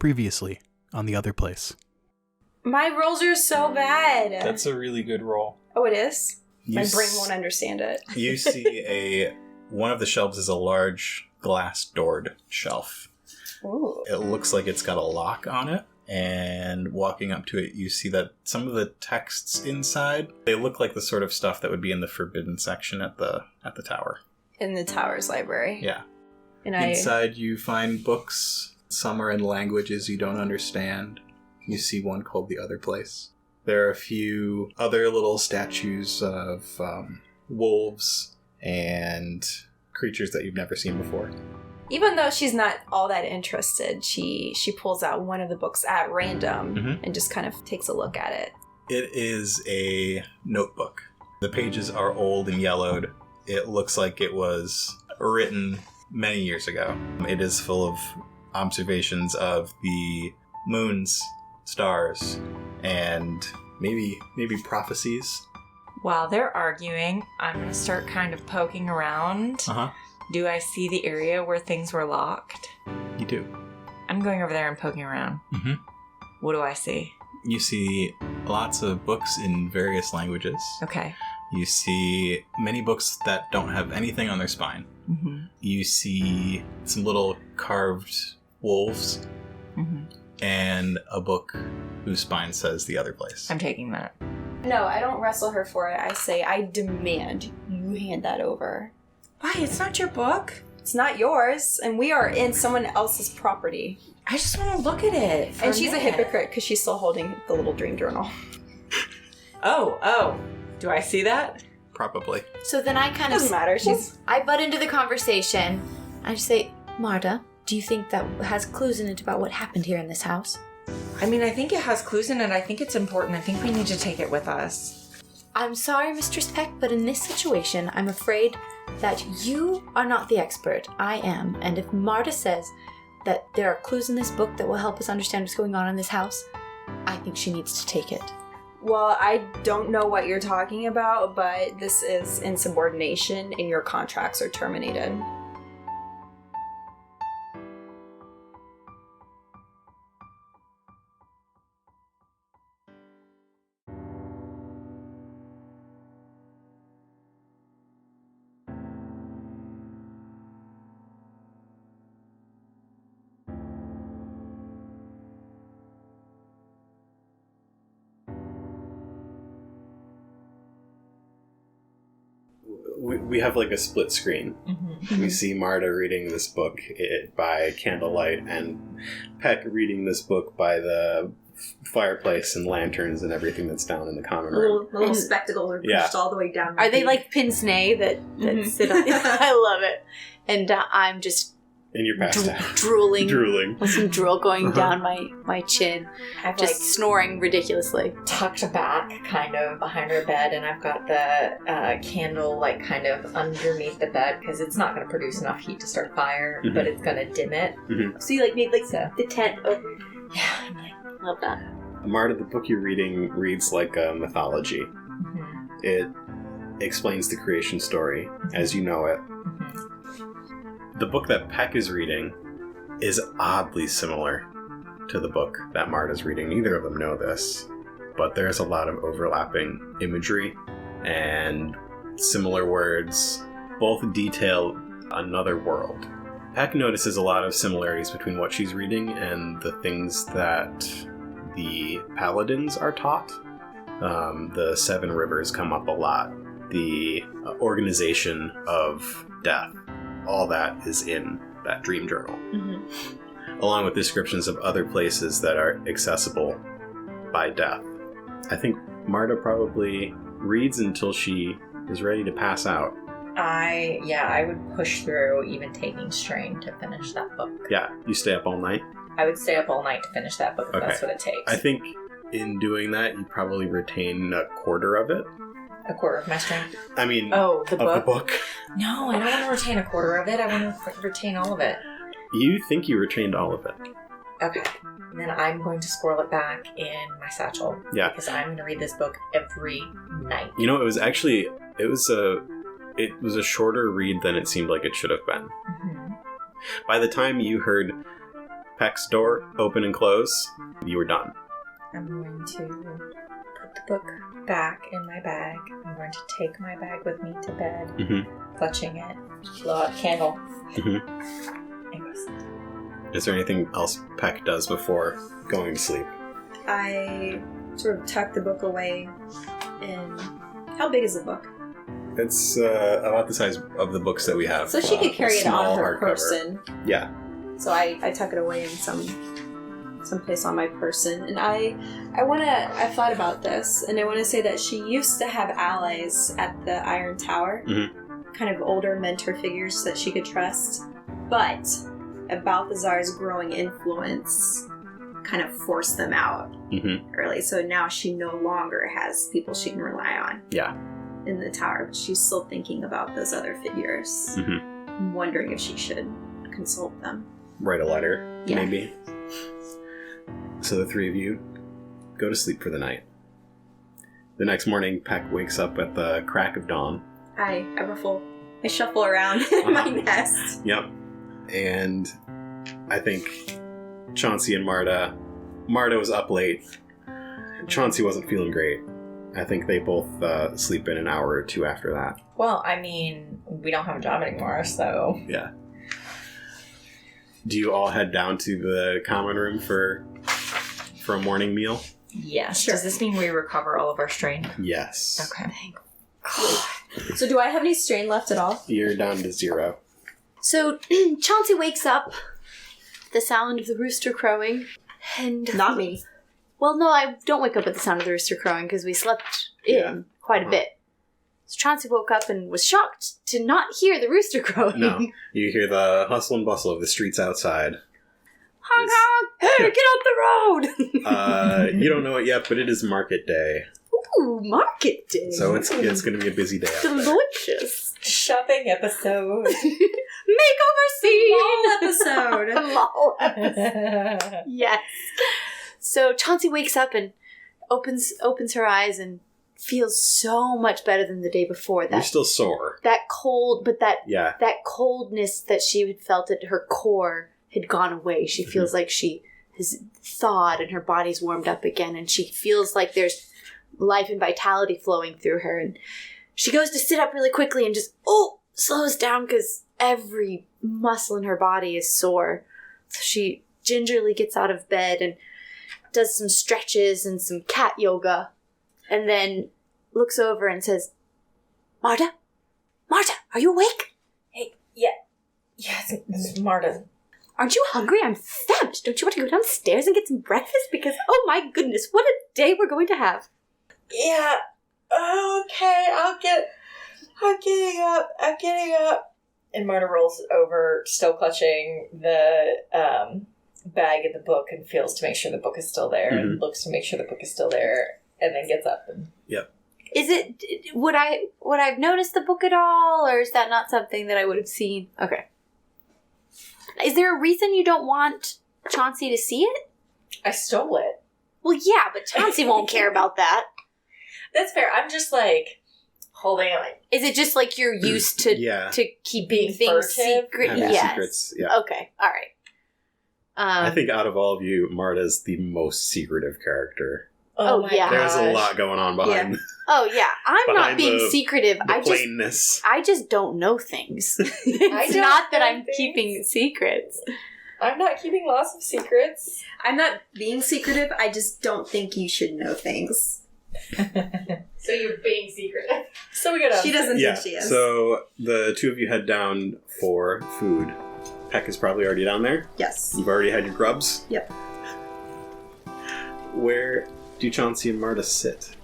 Previously on the Otherplace. My rolls are so bad. That's a really good roll. Oh, it is? My brain won't understand it. You see one of the shelves is a large glass-doored shelf. Ooh. It looks like it's got a lock on it, and walking up to it, you see that some of the texts inside, they look like the sort of stuff that would be in the forbidden section at the tower. In the tower's library. Yeah. And Inside you find books. Some are in languages you don't understand. You see one called The Otherplace. There are a few other little statues of wolves and creatures that you've never seen before. Even though she's not all that interested, she pulls out one of the books at random and just kind of takes a look at it. It is a notebook. The pages are old and yellowed. It looks like it was written many years ago. It is full of observations of the moons, stars, and maybe prophecies. While they're arguing, I'm going to start kind of poking around. Uh-huh. Do I see the area where things were locked? You do. I'm going over there and poking around. Mm-hmm. What do I see? You see lots of books in various languages. Okay. You see many books that don't have anything on their spine. Mm-hmm. You see some little carved wolves and a book whose spine says The Otherplace. I'm taking that. No, I don't wrestle her for it. I say, I demand you hand that over. Why? It's not your book. It's not yours, and we are in someone else's property. I just want to look at it. And she's a hypocrite because she's still holding the little dream journal. Oh. Do I see that? Probably. So then I kind Doesn't matter. I butt into the conversation. I just say, Marda, do you think that has clues in it about what happened here in this house? I mean, I think it has clues in it. I think it's important. I think we need to take it with us. I'm sorry, Mistress Peck, but in this situation, I'm afraid that you are not the expert. I am. And if Marda says that there are clues in this book that will help us understand what's going on in this house, I think she needs to take it. Well, I don't know what you're talking about, but this is insubordination and your contracts are terminated. We have like a split screen. We see Marda reading this book by candlelight and Peck reading this book by the fireplace and lanterns and everything that's down in the common room. Little spectacles are pushed all the way down. Are they like pince-nez that sit on? I love it. And I'm just And you're passed out. drooling. With some drool going down my chin. I've Just snoring ridiculously. tucked back kind of behind her bed, and I've got the candle like kind of underneath the bed because it's not going to produce enough heat to start fire, but it's going to dim it. So you like made like the tent over. Yeah, I'm like, Love that. Marda, the book you're reading reads like a mythology. It explains the creation story as you know it. The book that Peck is reading is oddly similar to the book that Marda's reading. Neither of them know this, but there's a lot of overlapping imagery and similar words. Both detail another world. Peck notices a lot of similarities between what she's reading and the things that the paladins are taught. The Seven Rivers come up a lot. The organization of death. All that is in that dream journal. Along with descriptions of other places that are accessible by death. I think Marda probably reads until she is ready to pass out. I would push through even taking strain to finish that book. Yeah, you stay up all night? I would stay up all night to finish that book if that's what it takes. I think in doing that, you probably retain a quarter of it. A quarter of my strength? I mean, the book. No, I don't want to retain a quarter of it. I want to retain all of it. You think you retained all of it. Okay. And then I'm going to squirrel it back in my satchel. Yeah. Because I'm going to read this book every night. You know, it was a shorter read than it seemed like it should have been. By the time you heard Peck's door open and close. You are done. I'm going to put the book back in my bag. I'm going to take my bag with me to bed, clutching it, blow out a candle, and go sleep. Is there anything else Peck does before going to sleep? I sort of tuck the book away in... How big is the book? It's about the size of the books that we have. So she could carry it Small on her hardcover. person. Yeah. So I tuck it away in some place on my person. And I thought about this, and I want to say that she used to have allies at the Iron Tower. Kind of older mentor figures that she could trust. But Balthazar's growing influence kind of forced them out early. So now she no longer has people she can rely on. Yeah. In the tower, but she's still thinking about those other figures. I'm wondering if she should consult them. Write a letter, Yeah. maybe. So the three of you go to sleep for the night. The next morning, Peck wakes up at the crack of dawn. I shuffle around in my nest. Yep. And I think Chauncey and Marda was up late. Chauncey wasn't feeling great. I think they both sleep in an hour or two after that. Well, I mean, we don't have a job anymore, so... Yeah. Do you all head down to the common room for a morning meal? Yes. Sure. Does this mean we recover all of our strain? Yes. Okay. So do I have any strain left at all? You're down to 0. So Chauncey wakes up, the sound of the rooster crowing, and... Not me. Well, no, I don't wake up at the sound of the rooster crowing because we slept in quite a bit. So Chauncey woke up and was shocked to not hear the rooster crowing. No. You hear the hustle and bustle of the streets outside. Honk honk! Hey, get off the road! You don't know it yet, but it is market day. Ooh, market day. So it's going to be a busy day out there. Delicious. Shopping episode. Makeover scene! episode. Lol episode. Yes. So Chauncey wakes up and opens her eyes and feels so much better than the day before. You're still sore. That cold, but that Yeah. coldness that she had felt at her core had gone away. She feels like she has thawed and her body's warmed up again, and she feels like there's life and vitality flowing through her. And she goes to sit up really quickly and just slows down because every muscle in her body is sore. So she gingerly gets out of bed and does some stretches and some cat yoga, and then looks over and says, Marda, are you awake? Hey, yes, this is Marda. Aren't you hungry? I'm famished. Don't you want to go downstairs and get some breakfast? Because, oh my goodness, what a day we're going to have. Yeah, okay, I'm getting up. And Marta rolls over, still clutching the bag of the book, and feels to make sure the book is still there, and looks to make sure the book is still there, and then gets up. And... Yep. Is it, would I've noticed the book at all, or is that not something that I would have seen? Okay. Is there a reason you don't want Chauncey to see it? I stole it. Well, yeah, but Chauncey won't care about that. That's fair. I'm just like holding it. Like, is it just like you're used to keeping being things furtive? secret? Having Yes. secrets, yeah. Okay, all right. I think out of all of you, Marta's the most secretive character. Oh, my yeah. There's a gosh. lot going on behind Oh yeah, I'm not Behind being the- secretive. the plainness. I just don't know things. It's don't not that know I'm things. keeping secrets. I'm not keeping lots of secrets. I'm not being secretive. I just don't think you should know things. So you're being secretive. So we go down. She doesn't Yeah, think she is. so the two of you head down for food. Peck is probably already down there. Yes. You've already had your grubs. Yep. Where do Chauncey and Marta sit?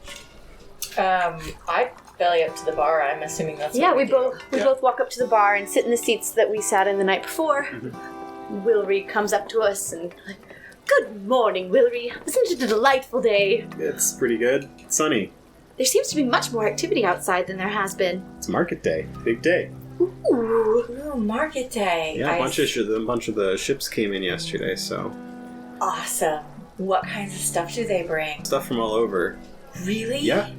I belly up to the bar. I'm assuming that's Yeah, what we do. both walk up to the bar and sit in the seats that we sat in the night before. Wilry comes up to us and like, "Good morning, Wilry. Isn't it a delightful day? It's pretty good. It's sunny. There seems to be much more activity outside than there has been." It's market day. Big day. Ooh. Ooh, market day. Yeah, a bunch of the ships came in yesterday, so Awesome. What kinds of stuff do they bring? stuff from all over. Really? Yeah,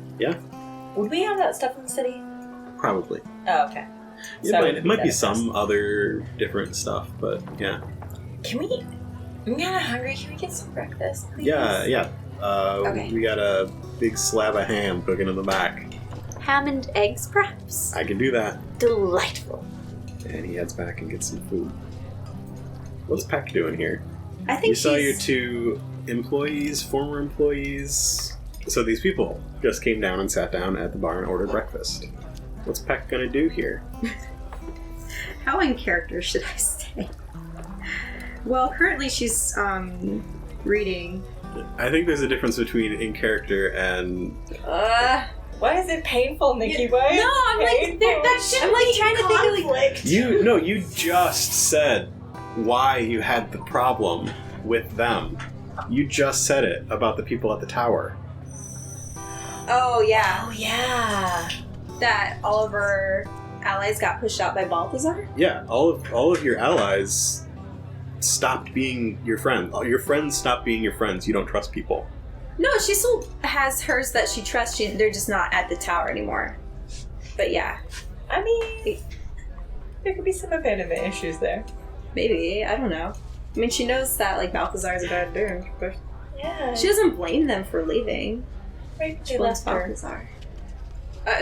Would we have that stuff in the city? probably. Oh, okay. It So might be that some other different stuff, but yeah. Can we I'm kind of hungry. Can we get some breakfast, please? Yeah. Okay. We got a big slab of ham cooking in the back. Ham and eggs, perhaps? I can do that. Delightful. And he heads back and gets some food. What's Peck doing here? I think You saw she's... your two former employees. So these people just came down and sat down at the bar and ordered breakfast. What's Peck gonna do here? How in character should I say? Well, currently she's reading. I think there's a difference between in character and... Why is it painful, Nikki? Why? No, I'm like I'm like trying to think of like. You just said why you had the problem with them. You just said it about the people at the tower. Oh yeah, Oh, yeah. that all of our allies got pushed out by Balthazar. Yeah, all of your allies stopped being your friends. All your friends stopped being your friends. You don't trust people. No, she still has hers that she trusts. They're just not at the tower anymore. But yeah, I mean, there could be some abandonment issues there. maybe, I don't know. I mean, she knows that like Balthazar is a bad dude, but Yeah. she doesn't blame them for leaving. Right, She blames Balthazar.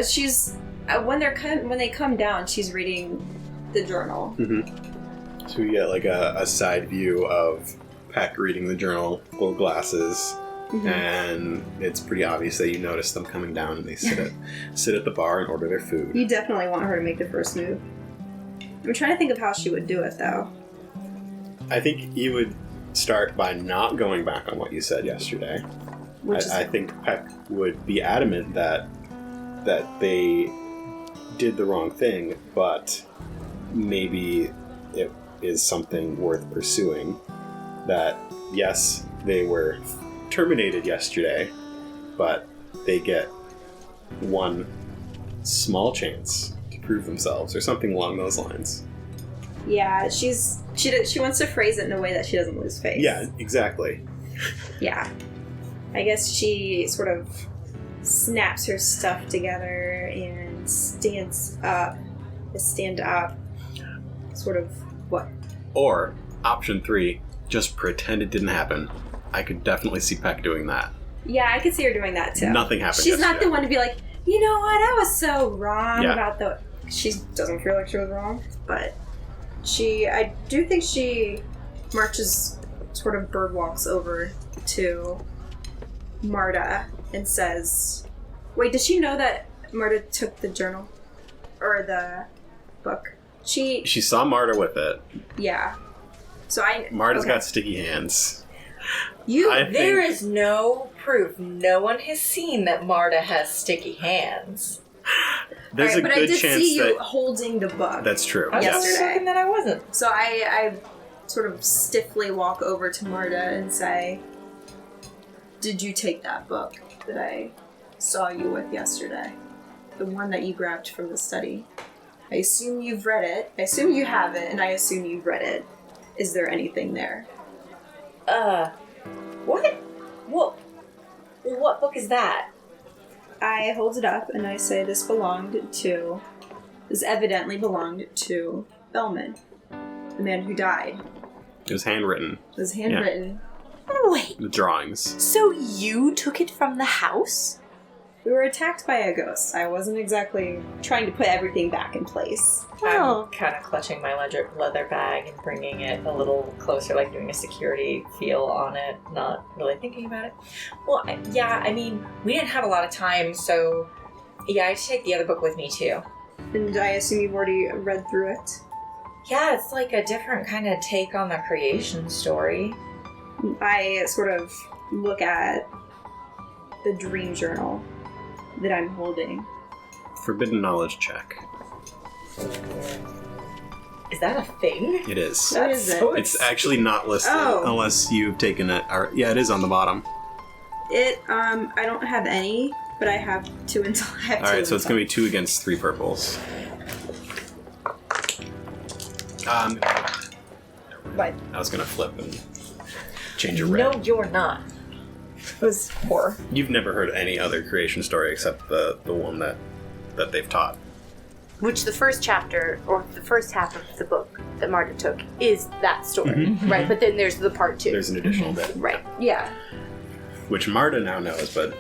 She's when they come down, she's reading the journal. Mm-hmm. So we get like a side view of Peck reading the journal, little glasses, and it's pretty obvious that you notice them coming down and they sit at the bar and order their food. You definitely want her to make the first move. I'm trying to think of how she would do it, though. I think you would start by not going back on what you said yesterday. I think Peck would be adamant that they did the wrong thing, but maybe it is something worth pursuing. That, yes, they were terminated yesterday, but they get one small chance to prove themselves, or something along those lines. Yeah, she wants to phrase it in a way that she doesn't lose face. Yeah, exactly. Yeah. I guess she sort of snaps her stuff together and stand up. Sort of what? Or, option 3, just pretend it didn't happen. I could definitely see Peck doing that. Yeah, I could see her doing that too. Nothing happened She's not yesterday. the one to be like, you know what, I was so wrong Yeah. about the... She doesn't feel like she was wrong, but I do think she marches, sort of bird walks over to Marda and says, wait, did she know that Marda took the journal? Or the book? She saw Marda with it. yeah. So Marda's okay. got sticky hands. There is no proof. No one has seen that Marda has sticky hands. There's Alright, a but good I did chance see you that holding the book. that's true. I was Yes. Yesterday. hoping that I wasn't. So I sort of stiffly walk over to Marda and say, did you take that book that I saw you with yesterday? The one that you grabbed from the study. I assume you've read it. I assume you have it, and I assume you've read it. Is there anything there? What? What book is that? I hold it up and I say this evidently belonged to Bellman, the man who died. It was handwritten. It was handwritten. Wait, The drawings. so you took it from the house? We were attacked by a ghost. I wasn't exactly trying to put everything back in place. Oh. I'm kind of clutching my leather bag and bringing it a little closer, like doing a security feel on it, not really thinking about it. Well, I mean, we didn't have a lot of time, so yeah, I had to take the other book with me too. And I assume you've already read through it. Yeah, it's like a different kind of take on the creation story. I sort of look at the dream journal that I'm holding. Forbidden knowledge check. Is that a thing? It is. What is it? so It's actually not listed Oh. unless you've taken it. Yeah, it is on the bottom. I don't have any, but I have two until I have two. Alright, so it's going to be 2 against 3 purples. What? I was going to flip and change a red. No, you're not. It was poor. You've never heard any other creation story except the one that they've taught. Which the first chapter, or the first half of the book, that Marda took is that story, Mhm. right? But then there's the part 2. There's an additional bit, Right. Yeah. which Marda now knows, but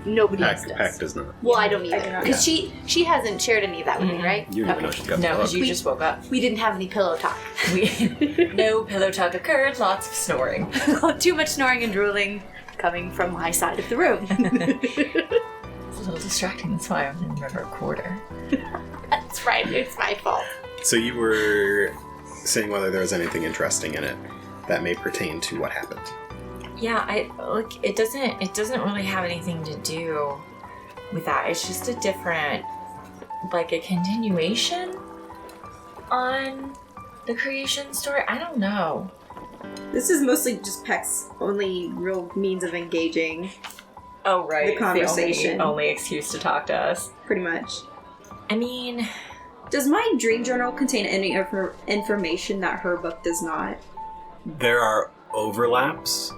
Nobody else does. Peck does not. Well, I don't I do either. not. Because she hasn't shared any of that with me, right? You don't even know she's got the No, book. because you just woke up. We didn't have any pillow talk. No pillow talk occurred, lots of snoring. Too much snoring and drooling coming from my side of the room. It's a little distracting, that's why I didn't remember a quarter. That's right, it's my fault. So you were saying whether there was anything interesting in it that may pertain to what happened. Yeah, it doesn't really have anything to do with that. It's just a different, like a continuation on the creation story. I don't know. This is mostly just Peck's only real means of engaging, Oh, right. The conversation. The only excuse to talk to us. pretty much. I mean, Does my dream journal contain any information that her book does not? There are overlaps.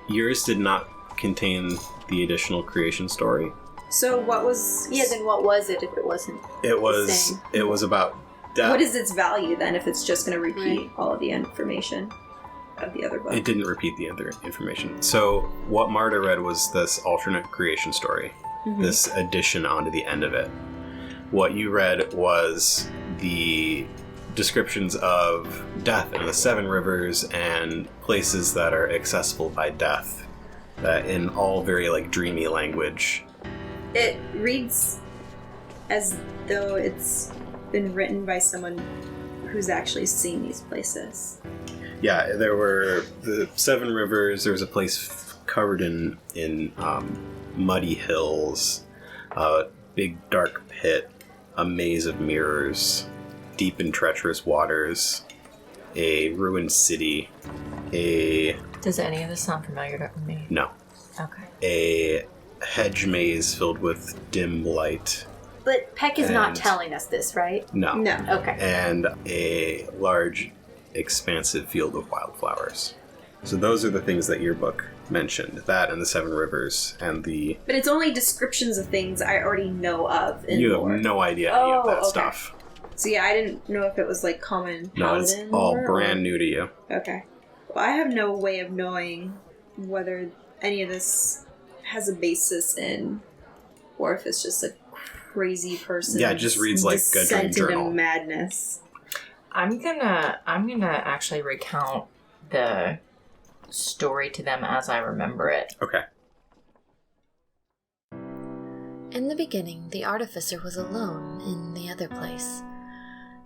Yours did not contain the additional creation story. So what was... Yeah, then what was it if it wasn't? It was Same. it was about death. What is its value then if it's just going to repeat Right. all of the information of the other book? It didn't repeat the other information. So what Marda read was this alternate creation story, Mhm. this addition onto the end of it. What you read was the descriptions of death and the Seven Rivers and places that are accessible by death, that in all very like dreamy language. It reads as though it's been written by someone who's actually seen these places. Yeah, there were the Seven Rivers. There was a place covered in muddy hills, a big dark pit, a maze of mirrors, deep and treacherous waters, a ruined city, does any of this sound familiar to me? no, Okay. a hedge maze filled with dim light, But Peck is not And- telling us this, right? no, No. Okay. and a large, expansive field of wildflowers. So those are the things that your book mentioned, that and the Seven Rivers and the... But it's only descriptions of things I already know of in You lore. have no idea any of Oh, that okay. stuff. So yeah, I didn't know if it was like common No, it's paladin all lore or- brand new to you. Okay. Well, I have no way of knowing whether any of this has a basis in, or if it's just a crazy person. Yeah, it just reads like a dream descent into journal. madness. I'm gonna actually recount the story to them as I remember it. Okay. In the beginning, the artificer was alone in the other place.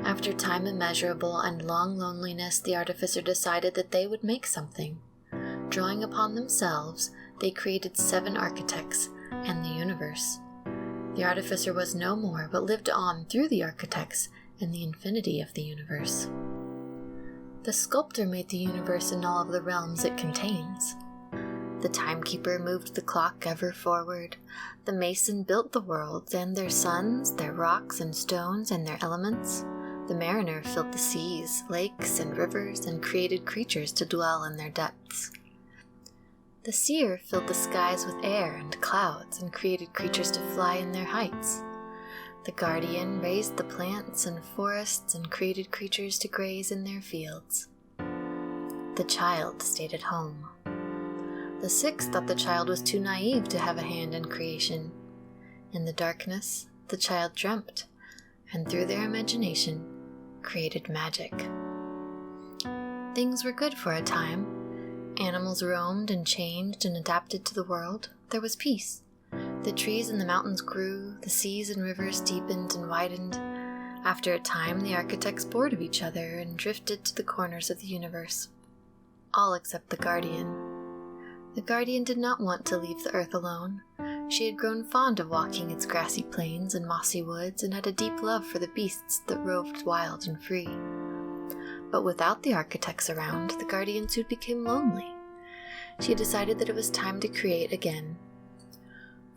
After time immeasurable and long loneliness, the artificer decided that they would make something. Drawing upon themselves, they created 7 architects and the universe. The artificer was no more, but lived on through the architects and the infinity of the universe. The sculptor made the universe and all of the realms it contains. The timekeeper moved the clock ever forward. The mason built the worlds and their suns, their rocks and stones and their elements. The mariner filled the seas, lakes, and rivers and created creatures to dwell in their depths. The seer filled the skies with air and clouds and created creatures to fly in their heights. The guardian raised the plants and forests and created creatures to graze in their fields. The child stayed at home. The 6 thought the child was too naive to have a hand in creation. In the darkness, the child dreamt, and through their imagination, created magic. Things were good for a time. Animals roamed and changed and adapted to the world. There was peace. The trees and the mountains grew, the seas and rivers deepened and widened. After a time, the architects bored of each other and drifted to the corners of the universe. All except the guardian. The guardian did not want to leave the earth alone. She had grown fond of walking its grassy plains and mossy woods and had a deep love for the beasts that roved wild and free. But without the architects around, the guardian soon became lonely. She decided that it was time to create again.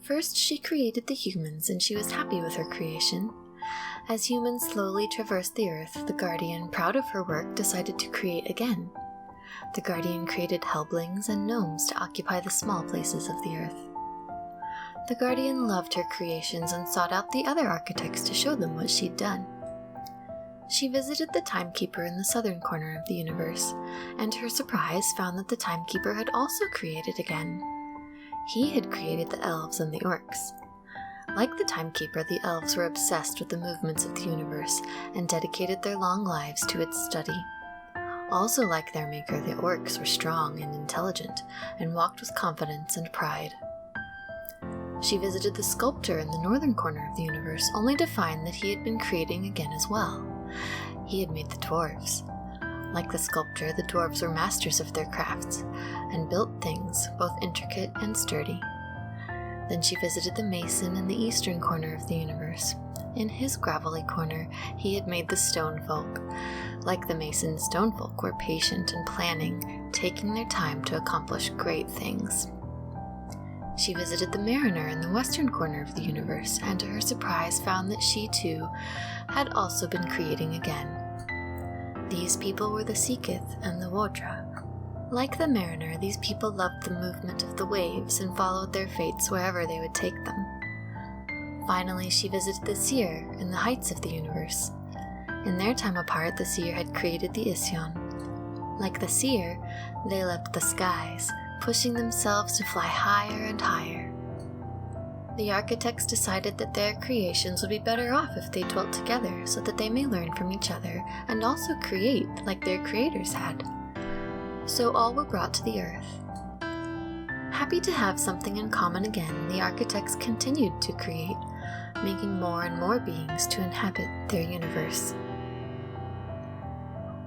First, she created the humans, and she was happy with her creation. As humans slowly traversed the earth, the guardian, proud of her work, decided to create again. The guardian created helblings and gnomes to occupy the small places of the earth. The guardian loved her creations and sought out the other architects to show them what she'd done. She visited the timekeeper in the southern corner of the universe, and to her surprise found that the timekeeper had also created again. He had created the elves and the orcs. Like the timekeeper, the elves were obsessed with the movements of the universe and dedicated their long lives to its study. Also like their maker, the orcs were strong and intelligent and walked with confidence and pride. She visited the sculptor in the northern corner of the universe, only to find that he had been creating again as well. He had made the dwarves. Like the sculptor, the dwarves were masters of their crafts and built things both intricate and sturdy. Then she visited the mason in the eastern corner of the universe. In his gravelly corner, he had made the stone folk. Like the mason, stone folk were patient and planning, taking their time to accomplish great things. She visited the mariner in the western corner of the universe, and to her surprise found that she too had also been creating again. These people were the Seekith and the Wodra. Like the mariner, these people loved the movement of the waves and followed their fates wherever they would take them. Finally, she visited the Seer in the heights of the universe. In their time apart, the Seer had created the Isyon. Like the Seer, they loved the skies, pushing themselves to fly higher and higher. The architects decided that their creations would be better off if they dwelt together so that they may learn from each other and also create like their creators had. So all were brought to the earth. Happy to have something in common again, the architects continued to create, making more and more beings to inhabit their universe.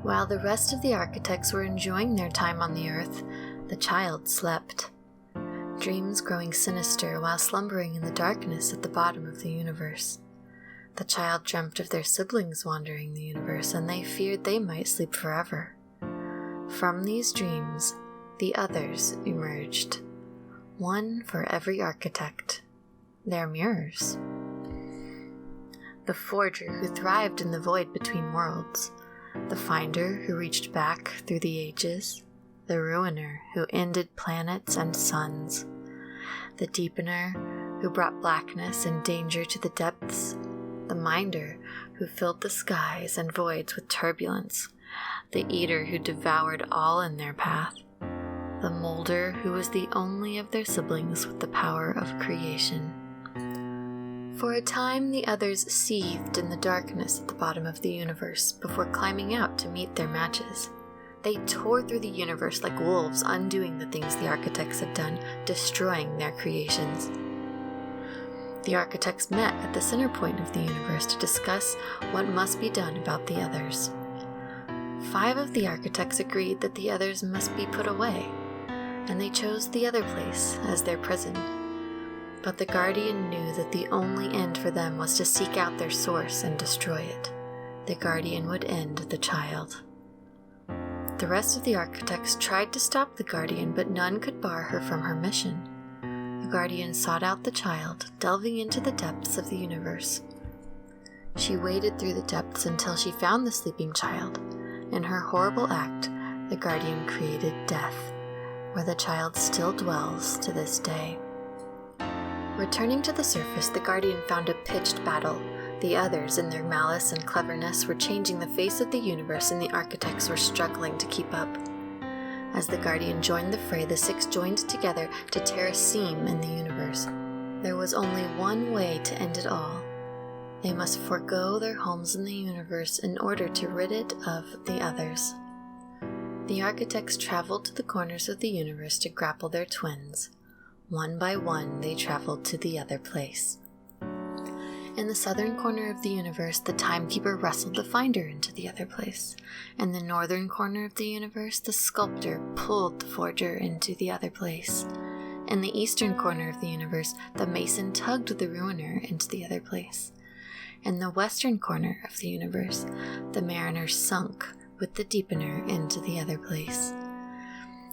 While the rest of the architects were enjoying their time on the earth, the child slept, dreams growing sinister while slumbering in the darkness at the bottom of the universe. The child dreamt of their siblings wandering the universe, and they feared they might sleep forever. From these dreams, the others emerged, one for every architect, their mirrors. The forger who thrived in the void between worlds, the finder who reached back through the ages, the ruiner who ended planets and suns, the deepener who brought blackness and danger to the depths, the minder who filled the skies and voids with turbulence, the eater who devoured all in their path, the molder who was the only of their siblings with the power of creation. For a time, the others seethed in the darkness at the bottom of the universe before climbing out to meet their matches. They tore through the universe like wolves, undoing the things the architects had done, destroying their creations. The architects met at the center point of the universe to discuss what must be done about the others. 5 of the architects agreed that the others must be put away, and they chose the Otherplace as their prison. But the Guardian knew that the only end for them was to seek out their source and destroy it. The Guardian would end the child. The rest of the architects tried to stop the Guardian, but none could bar her from her mission. The Guardian sought out the child, delving into the depths of the universe. She waded through the depths until she found the sleeping child. In her horrible act, the Guardian created death, where the child still dwells to this day. Returning to the surface, the Guardian found a pitched battle. The others, in their malice and cleverness, were changing the face of the universe, and the architects were struggling to keep up. As the Guardian joined the fray, the 6 joined together to tear a seam in the universe. There was only one way to end it all. They must forego their homes in the universe in order to rid it of the others. The architects traveled to the corners of the universe to grapple their twins. One by one, they traveled to the Otherplace. In the southern corner of the universe, the timekeeper wrestled the finder into the Otherplace. In the northern corner of the universe, the sculptor pulled the forger into the Otherplace. In the eastern corner of the universe, the mason tugged the ruiner into the Otherplace. In the western corner of the universe, the mariner sunk with the deepener into the Otherplace.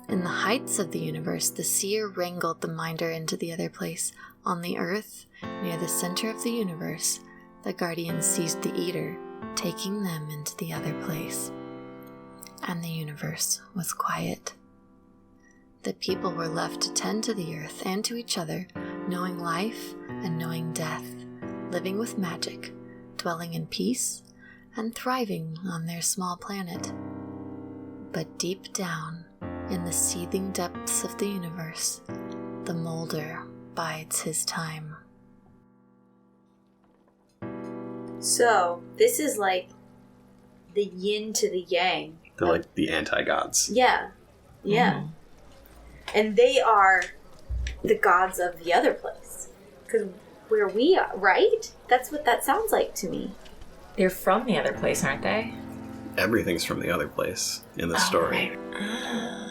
In the heights of the universe, the seer wrangled the minder into the Otherplace. On the earth, near the center of the universe, the Guardian seized the eater, taking them into the Otherplace. And the universe was quiet. The people were left to tend to the earth and to each other, knowing life and knowing death, living with magic, dwelling in peace and thriving on their small planet. But deep down, in the seething depths of the universe, the molder bides his time. So, this is like the yin to the yang. They're like the anti-gods. Yeah. Yeah. And they are the gods of the other place. Because where we are, right? That's what that sounds like to me. They're from the other place, aren't they? Everything's from the other place in the story. Right.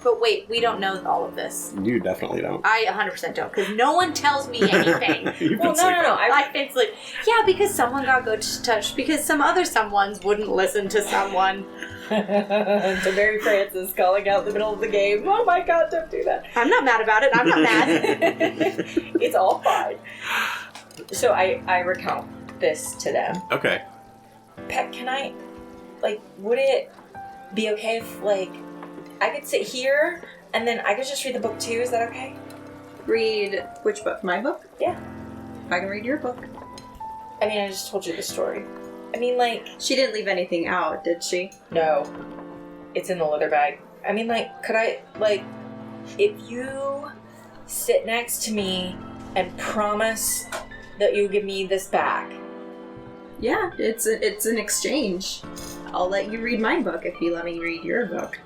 But wait, we don't know all of this. You definitely don't. I 100% don't, because no one tells me anything. Well, no. I've been like, yeah, because someone got ghost touched, because some other someones wouldn't listen to someone. To Mary Frances calling out in the middle of the game, oh my god, don't do that. I'm not mad about it. I'm not mad. It's all fine. So I recount this to them. Okay. Peck, can I, would it be okay if, I could sit here and then I could just read the book too? Is that okay? Read which book? My book? Yeah. I can read your book. I mean, I just told you the story. I mean, She didn't leave anything out, did she? No. It's in the leather bag. I mean, could I, if you sit next to me and promise that you'll give me this back. Yeah, it's an exchange. I'll let you read my book if you let me read your book.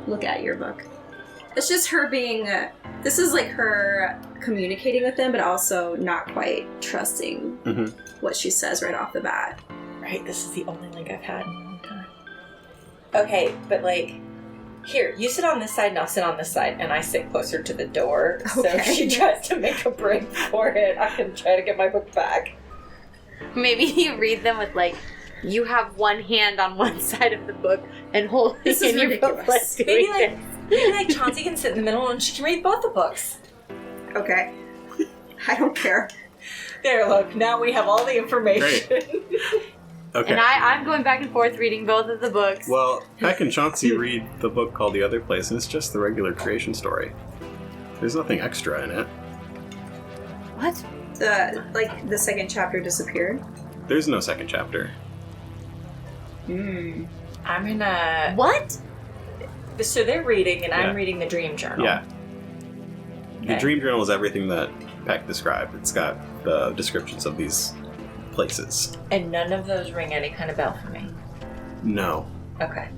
Look at your book. It's just her being... this is like her communicating with them, but also not quite trusting what she says right off the bat. Right, this is the only link I've had in a long time. Okay, but here, you sit on this side and I'll sit on this side, and I sit closer to the door, so if she tries to make a break for it, I can try to get my book back. Maybe you read them with you have one hand on one side of the book and hold This it is in your book. ridiculous. Maybe Chauncey can sit in the middle and she can read both the books. Okay. I don't care. There, look, now we have all the information. Okay. And I'm going back and forth reading both of the books. Well, Peck and Chauncey read the book called The Other Place, and it's just the regular creation story. There's nothing extra in it. What? The second chapter disappeared? There's no second chapter. Hmm. I'm gonna... What? So they're reading, and Yeah. I'm reading the dream journal. Yeah. The Okay. dream journal is everything that Peck described. It's got the descriptions of these places. And none of those ring any kind of bell for me. No. Okay.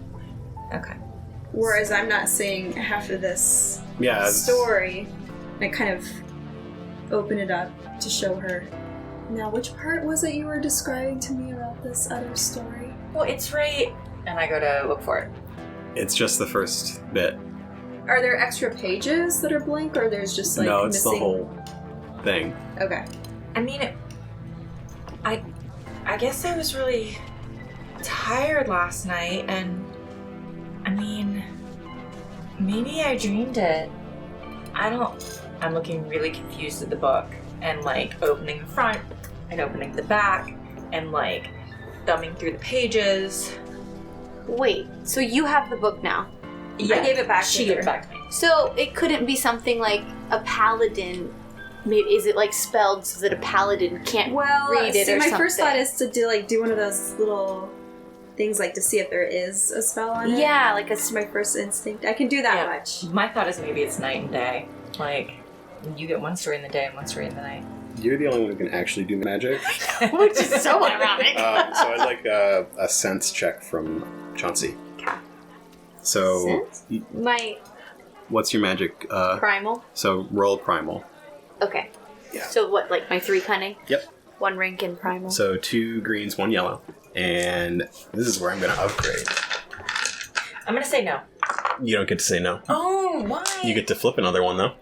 Whereas I'm not seeing half of this Yeah. it's- story. I kind of open it up to show her. Now, which part was it you were describing to me about this other story? Well, it's right... And I go to look for it. It's just the first bit. Are there extra pages that are blank, or there's just No, it's missing? the whole thing. Okay. I mean, I guess I was really tired last night, and I mean, maybe I dreamed it. I'm looking really confused at the book, and opening the front, and opening the back, and thumbing through the pages. Wait, so you have the book now? Yeah, I gave it back to She her. gave it back to me. So it couldn't be something like a paladin. Maybe is it spelled so that a paladin can't Well, read it see, or my something? first thought is to do one of those little things to see if there is a spell on it. Yeah, like That's my first instinct. I can do that Yeah. much. My thought is maybe it's night and day. You get one story in the day and one story in the night. You're the only one who can actually do magic. which is so ironic. So I'd like a sense check from Chauncey. Okay. So, My what's your magic? primal. So roll primal. Okay. Yeah. So what, my 3 cunning? Yep. 1 rank in primal. So 2 greens, 1 yellow. And this is where I'm going to upgrade. I'm gonna say no. You don't get to say no. Oh, why? You get to flip another one, though.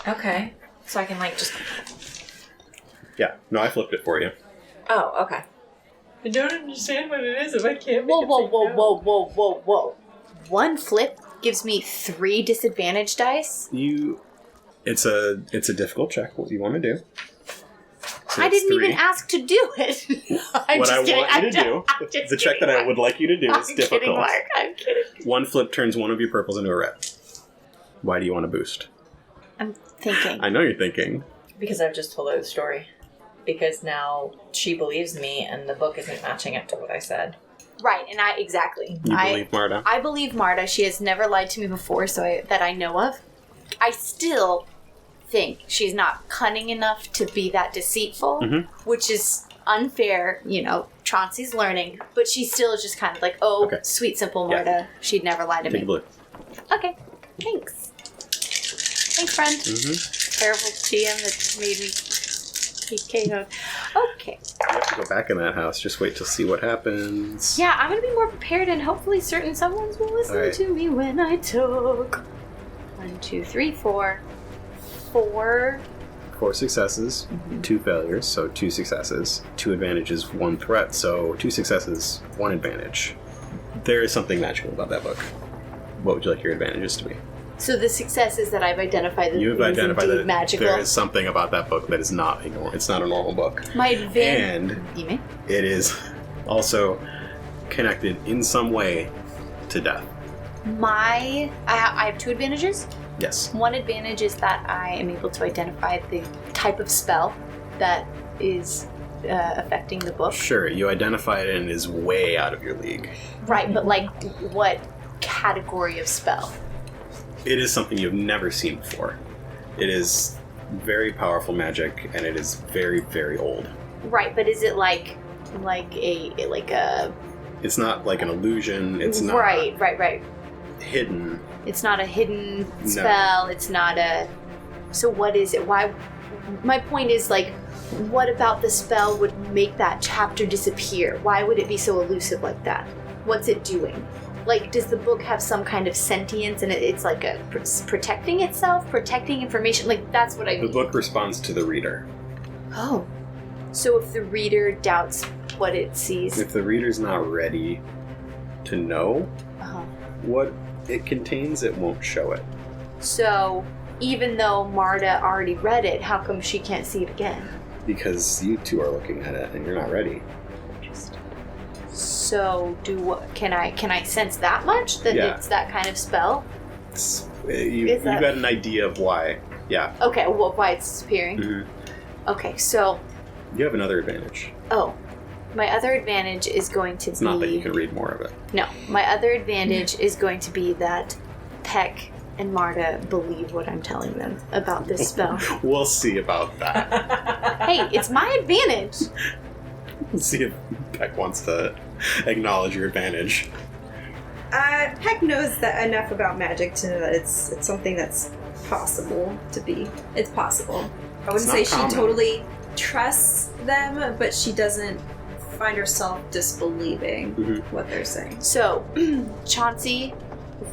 Okay. So I can just... Yeah. No, I flipped it for you. Oh, okay. I don't understand what it is if I can't make Whoa, it whoa, say whoa, no. whoa, whoa, whoa, whoa. 1 flip gives me 3 disadvantage dice? It's a difficult check. What do you want to do? So I it's didn't 3. even ask to do it. I'm What just I kidding. want you to do, I'm just the check kidding, that I Mark. would like you to do is I'm difficult. kidding, Mark. I'm kidding. 1 flip turns one of your purples into a red. Why do you want to boost? I'm thinking. I know you're thinking. Because I've just told her the story. because now she believes me and the book isn't matching up to what I said. Right, and exactly. You believe Marda? I believe Marda. She has never lied to me before, that I know of. I still think she's not cunning enough to be that deceitful, which is unfair. Chauncey's learning, but she still is just kind of like, okay. Sweet, simple Marda. Yeah. She'd never lie to me. Take a blue. Okay, thanks. Thanks, friend. Terrible GM that made me keep KO'd. Okay. I have to go back in that house. Just wait to see what happens. Yeah, I'm going to be more prepared, and hopefully certain someones will listen to me when I talk. 1, 2, 3, 4. 4 successes, 2 failures, so 2 successes. 2 advantages, 1 threat, so 2 successes, 1 advantage. There is something magical about that book. What would you like your advantages to be? So the success is that I've identified that You've identified that magical. There is something about that book that is not it's not a normal book. My advantage... And it is also connected in some way to death. I have 2 advantages? Yes. 1 advantage is that I am able to identify the type of spell that is affecting the book. Sure, you identify it and it is way out of your league. Right, but what category of spell? It is something you've never seen before. It is very powerful magic, and it is very, very old. Right, but is it like a... It's not like an illusion. It's not... Right. Hidden. It's not a hidden spell. No. It's not a... So what is it? Why... My point is, what about the spell would make that chapter disappear? Why would it be so elusive like that? What's it doing? Does the book have some kind of sentience and it's protecting itself, protecting information? That's what I mean. The book responds to the reader. Oh. So if the reader doubts what it sees... If the reader's not ready to know what it contains, it won't show it. So, even though Marda already read it, how come she can't see it again? Because you two are looking at it and you're not ready. Interesting. So, can I sense that much? That it's that kind of spell? You've got an idea of why. Yeah. Okay, well, why it's disappearing? Mm-hmm. Okay, so... You have another advantage. Oh. My other advantage is going to be... It's not that you can read more of it. No. My other advantage is going to be that Peck and Marda believe what I'm telling them about this spell. We'll see about that. Hey, it's my advantage! Let's see if Peck wants to acknowledge your advantage. Peck knows enough about magic to know that it's something that's possible to be. It's possible. I wouldn't say she totally trusts them, but she doesn't find herself disbelieving what they're saying. So, Chauncey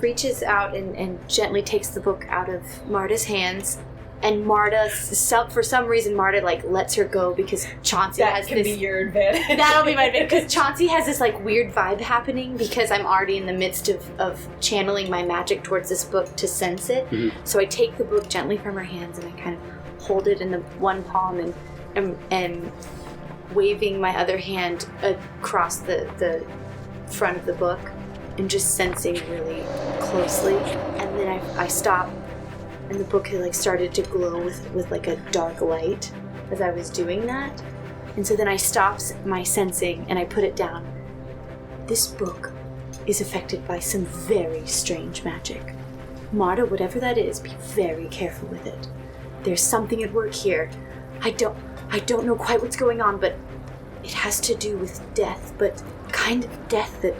reaches out and gently takes the book out of Marda's hands, and Marda, for some reason, Marda lets her go because Chauncey has this... That can be your advantage. That'll be my advantage, because Chauncey has this weird vibe happening because I'm already in the midst of channeling my magic towards this book to sense it. So I take the book gently from her hands and I kind of hold it in the one palm and waving my other hand across the front of the book and just sensing really closely. And then I stop, and the book had started to glow with a dark light as I was doing that. And so then I stopped my sensing and I put it down. This book is affected by some very strange magic. Marda, whatever that is, be very careful with it. There's something at work here. I don't know quite what's going on, but it has to do with death, but kind of death that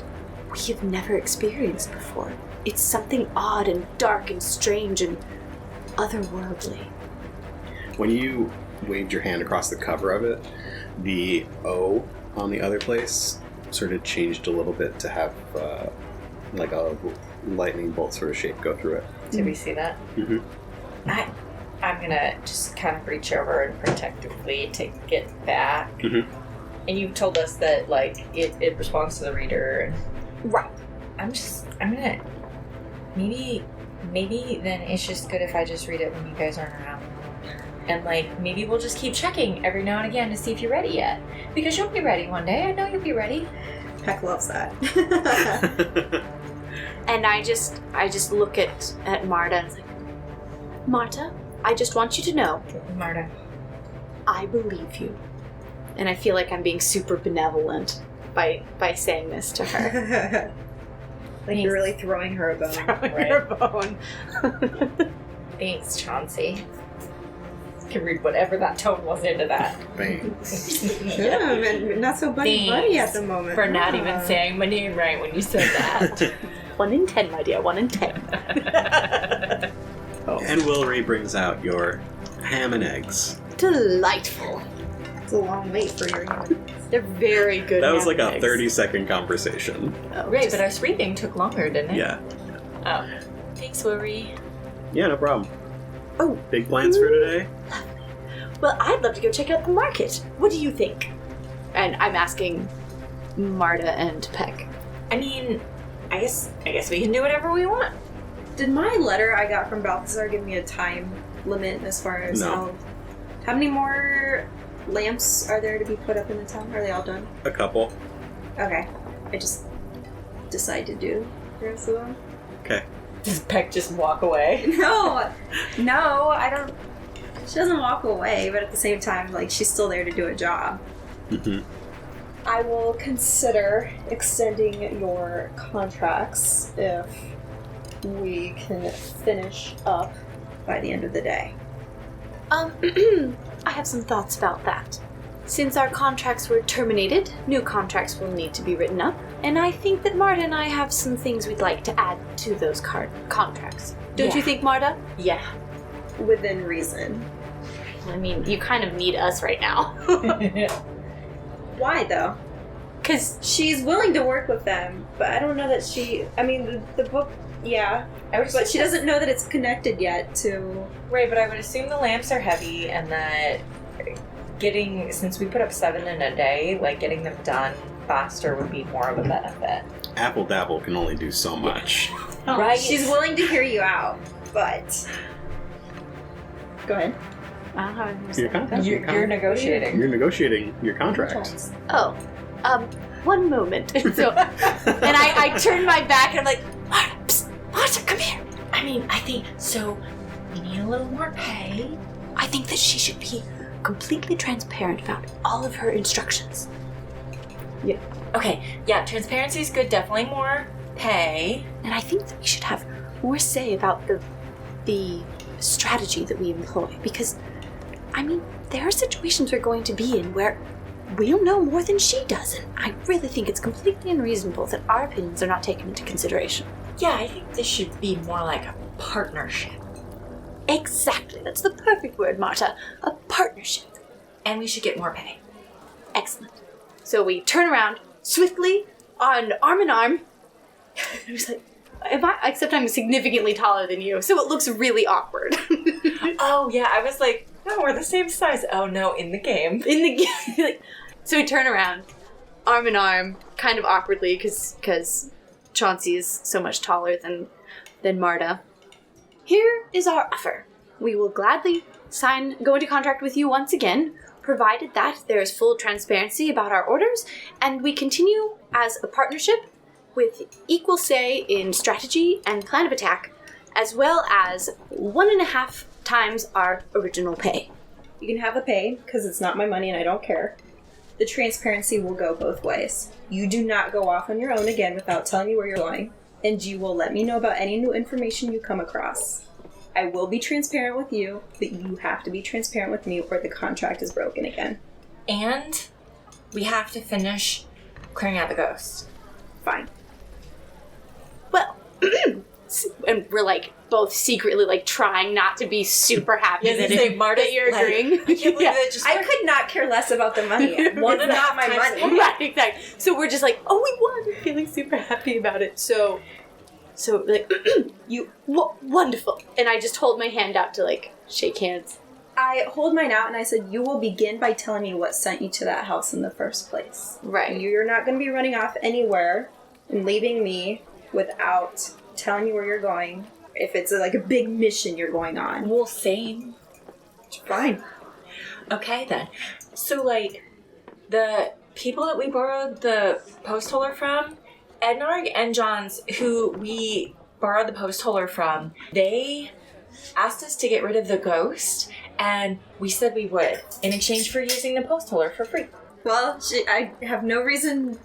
we have never experienced before. It's something odd and dark and strange and otherworldly. When you waved your hand across the cover of it, the O on the Otherplace sort of changed a little bit to have a lightning bolt sort of shape go through it. Did we see that? Mm-hmm. I'm gonna just kind of reach over and protectively take it back. And you told us that it responds to the reader. Right. I'm gonna maybe then it's just good if I just read it when you guys aren't around. And maybe we'll just keep checking every now and again to see if you're ready yet. Because you'll be ready one day. I know you'll be ready. Peck loves that. And I just look at Marda and it's Marta, I just want you to know, Marda, I believe you. And I feel like I'm being super benevolent by saying this to her. Like you're really throwing her a bone. Throwing her a bone. Thanks, Chauncey. Can read whatever that tone was into that. Thanks. Yeah, man, not so buddy at the moment. For not even saying my name right when you said that. 1 in 10, my dear. 1 in 10. And Wilry brings out your ham and eggs. Delightful. It's a long wait for your They're very good. That was like a ham and eggs. 30-second conversation. Oh, Right, just- but our sweeping took longer, didn't it? Yeah. Oh. Thanks, Wilry. Yeah, no problem. Oh. Big plans for today? Well, I'd love to go check out the market. What do you think? And I'm asking Marda and Peck. I mean, I guess we can do whatever we want. Did my letter I got from Balthazar give me a time limit as far as No. how many more lamps are there to be put up in the town? Are they all done? A couple. Okay. I just decide to do the rest of them. Okay. Does Peck just walk away? No, I don't. She doesn't walk away, but at the same time, like, she's still there to do a job. Mm-hmm. I will consider extending your contracts if we can finish up by the end of the day. I have some thoughts about that. Since our contracts were terminated, new contracts will need to be written up, and I think that Marda and I have some things we'd like to add to those contracts. Don't Yeah. you think, Marda? Yeah. Within reason. I mean, you kind of need us right now. Why, though? Because She's willing to work with them, but I don't know that she... I mean, the book, yeah. But she doesn't know that it's connected yet to... Right, but I would assume the lamps are heavy and that since we put up 7 in a day, like getting them done faster would be more of a benefit. Apple Dabble can only do so much. Right. She's willing to hear you out, but... Go ahead. I don't have anything to say. Your contract. You're negotiating. You're negotiating your contract. Oh, one moment. So, and I turn my back and I'm like, Marta, psst, Marta, come here. I mean, I think, so we need a little more pay. I think that she should be completely transparent about all of her instructions. Okay, yeah, transparency is good, definitely more pay. And I think that we should have more say about the strategy that we employ. Because, I mean, there are situations we're going to be in where we'll know more than she does. And I really think it's completely unreasonable that our opinions are not taken into consideration. Yeah, I think this should be more like a partnership. Exactly. That's the perfect word, Marta. A partnership. And we should get more pay. Excellent. So we turn around swiftly on arm in arm. I was like, except I'm significantly taller than you, so it looks really awkward. Oh, yeah, I was like, no, we're the same size. Oh, no, in the game. So we turn around, arm in arm, kind of awkwardly, because Chauncey is so much taller than Marda. Here is our offer. We will gladly go into contract with you once again, provided that there is full transparency about our orders, and we continue as a partnership with equal say in strategy and plan of attack, as well as 1.5 times our original pay. You can have the pay, because it's not my money and I don't care. The transparency will go both ways. You do not go off on your own again without telling me where you're going, and you will let me know about any new information you come across. I will be transparent with you, but you have to be transparent with me or the contract is broken again. And we have to finish clearing out the ghost. Fine. Well, and we're both secretly trying not to be super happy that Marta, you're agreeing. I can't believe that just I could not care less about the money. It's not my money. Right, exactly. So we're just oh, we won. We're feeling super happy about it. So wonderful. And I just hold my hand out to shake hands. I hold mine out and I said, you will begin by telling me what sent you to that house in the first place. Right. You're not going to be running off anywhere and leaving me without telling me where you're going. If it's a big mission you're going on. Well, same. Fine. Okay, then. So, the people that we borrowed the post holder from, Ednarg and Johns, who we borrowed the post holder from, they asked us to get rid of the ghost, and we said we would, in exchange for using the post holder for free. Well, I have no reason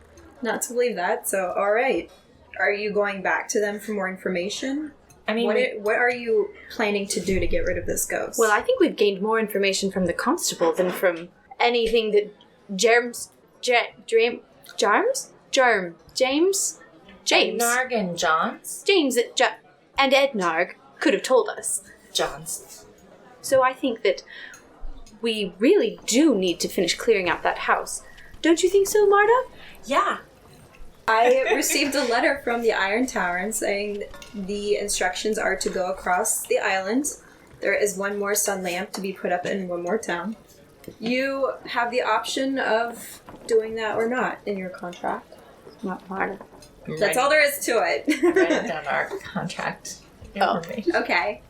not to believe that, so alright. Are you going back to them for more information? I mean, what are you planning to do to get rid of this ghost? Well, I think we've gained more information from the constable than from anything that James. Narg and Johns? James and Ed Narg could have told us. Johns. So I think that we really do need to finish clearing out that house. Don't you think so, Marda? Yeah. I received a letter from the Iron Tower saying the instructions are to go across the island. There is one more sun lamp to be put up in one more town. You have the option of doing that or not in your contract. Not Marda. That's all there is to Write it. it down our contract information. Okay.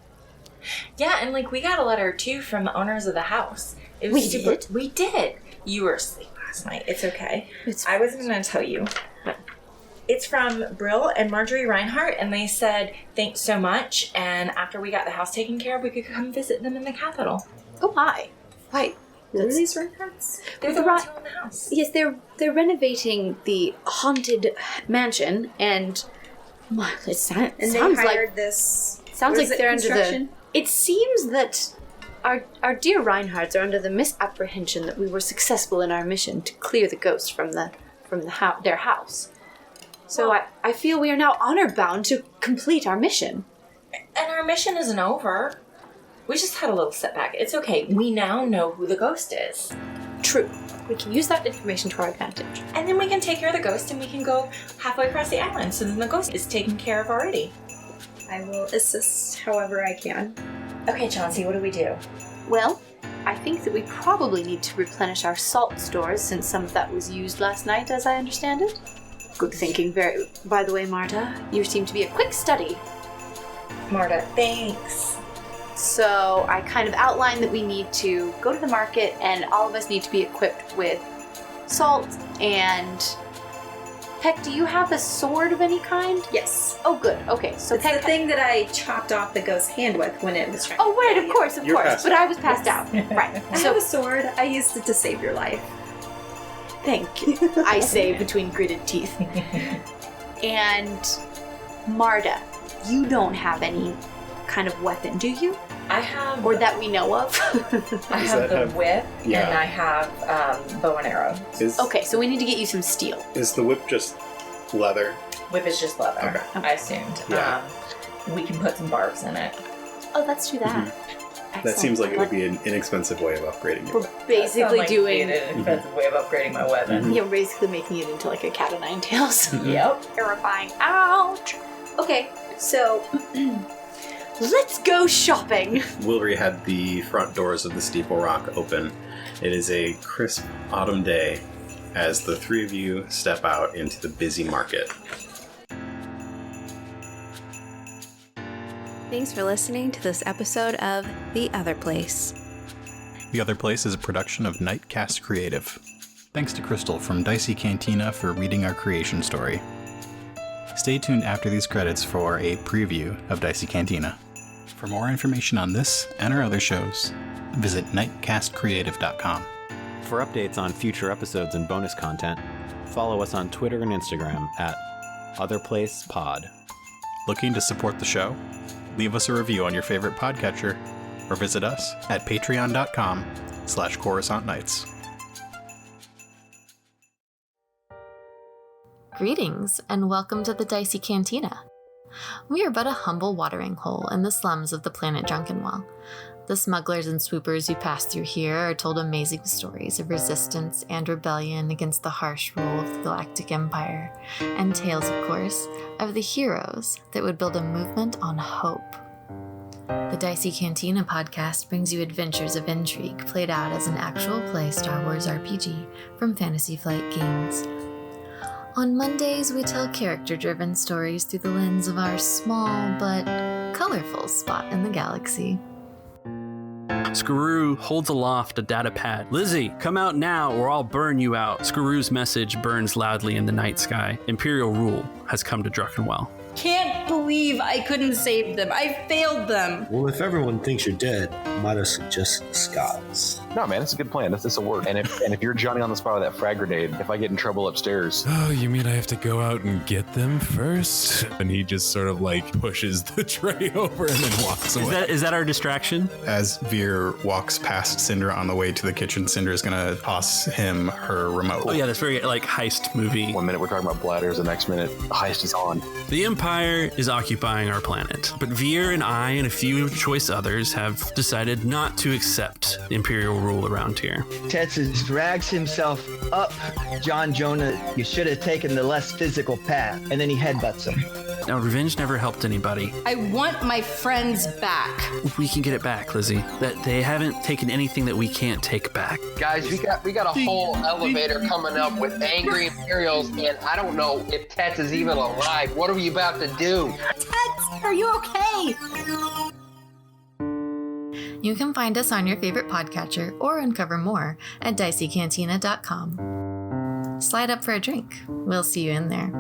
Yeah, and we got a letter too from the owners of the house. It We was super. did? We did. You were asleep last night. It's okay. I wasn't going to tell you. It's from Brill and Marjorie Reinhardt, and they said thanks so much. And after we got the house taken care of, we could come visit them in the capital. Oh, hi. Why? What are these Reinhardts? They're the ones who own the house. Yes, they're renovating the haunted mansion, and well, it sounds And they like hired this... sounds what like is it, they're under the. construction? It seems that our dear Reinhardts are under the misapprehension that we were successful in our mission to clear the ghost from their house. So I feel we are now honor bound to complete our mission. And our mission isn't over. We just had a little setback. It's okay. We now know who the ghost is. True. We can use that information to our advantage. And then we can take care of the ghost and we can go halfway across the island. So then the ghost is taken care of already. I will assist however I can. Okay, Chauncey, what do we do? Well, I think that we probably need to replenish our salt stores since some of that was used last night, as I understand it. Good thinking. By the way, Marta, you seem to be a quick study. Marda, thanks. So I kind of outlined that we need to go to the market and all of us need to be equipped with salt and... Peck, do you have a sword of any kind? Yes. Oh, good. Okay, so It's Peck... the thing that I chopped off the ghost's hand with when it was trying Oh, right, of course. You're passed But out. I was passed out. Right. I have a sword. I used it to save your life. Thank you. I say between gritted teeth. And Marda, you don't have any kind of weapon, do you? I have... Or that we know of? I Does have that the have- whip Yeah. and I have bow and arrow. Okay, so we need to get you some steel. Is the whip just leather? Whip is just leather, Okay. I assumed. Yeah. We can put some barbs in it. Oh, let's do that. That seems like it would be an inexpensive way of upgrading We're it. basically doing... an expensive way of upgrading my weapon. You're basically making it into like a cat o' nine tails. Yep. Terrifying. Ouch! Okay, so... let's go shopping! Wilry had the front doors of the Steeple Rock open. It is a crisp autumn day as the three of you step out into the busy market. Thanks for listening to this episode of The Otherplace. The Otherplace is a production of Nightcast Creative. Thanks to Crystal from Dicey Cantina for reading our creation story. Stay tuned after these credits for a preview of Dicey Cantina. For more information on this and our other shows, visit nightcastcreative.com. For updates on future episodes and bonus content, follow us on Twitter and Instagram at OtherplacePod. Looking to support the show? Leave us a review on your favorite podcatcher, or visit us at patreon.com/Coruscant Nights. Greetings, and welcome to the Dicey Cantina. We are but a humble watering hole in the slums of the planet Drunkenwell. The smugglers and swoopers who pass through here are told amazing stories of resistance and rebellion against the harsh rule of the Galactic Empire, and tales, of course, of the heroes that would build a movement on hope. The Dicey Cantina podcast brings you adventures of intrigue played out as an actual play Star Wars RPG from Fantasy Flight Games. On Mondays, we tell character-driven stories through the lens of our small but colorful spot in the galaxy. Skaroo holds aloft a data pad. Lizzie, come out now or I'll burn you out. Skaroo's message burns loudly in the night sky. Imperial rule has come to Drunkenwell. Can't believe I couldn't save them. I failed them. Well, if everyone thinks you're dead, might I suggest disguise? No, man, it's a good plan. This will work. And if you're Johnny on the spot with that frag grenade, if I get in trouble upstairs... Oh, you mean I have to go out and get them first? And he just sort of like pushes the tray over and then walks away. Is that our distraction? As Veer walks past Syndra on the way to the kitchen, Syndra is going to toss him her remote. Oh yeah, that's very like heist movie. 1 minute we're talking about bladders, the next minute the heist is on. The Empire is occupying our planet, but Veer and I and a few choice others have decided not to accept Imperial rule around here. Tetsus drags himself up. John Jonah, you should have taken the less physical path. And then he headbutts him. Now, revenge never helped anybody. I want my friends back. We can get it back, Lizzie. That they haven't taken anything that we can't take back. Guys, we got a whole elevator coming up with angry Imperials, and I don't know if Tets is even alive. What are we about to do? Tets, are you okay? You can find us on your favorite podcatcher or uncover more at diceycantina.com. Slide up for a drink. We'll see you in there.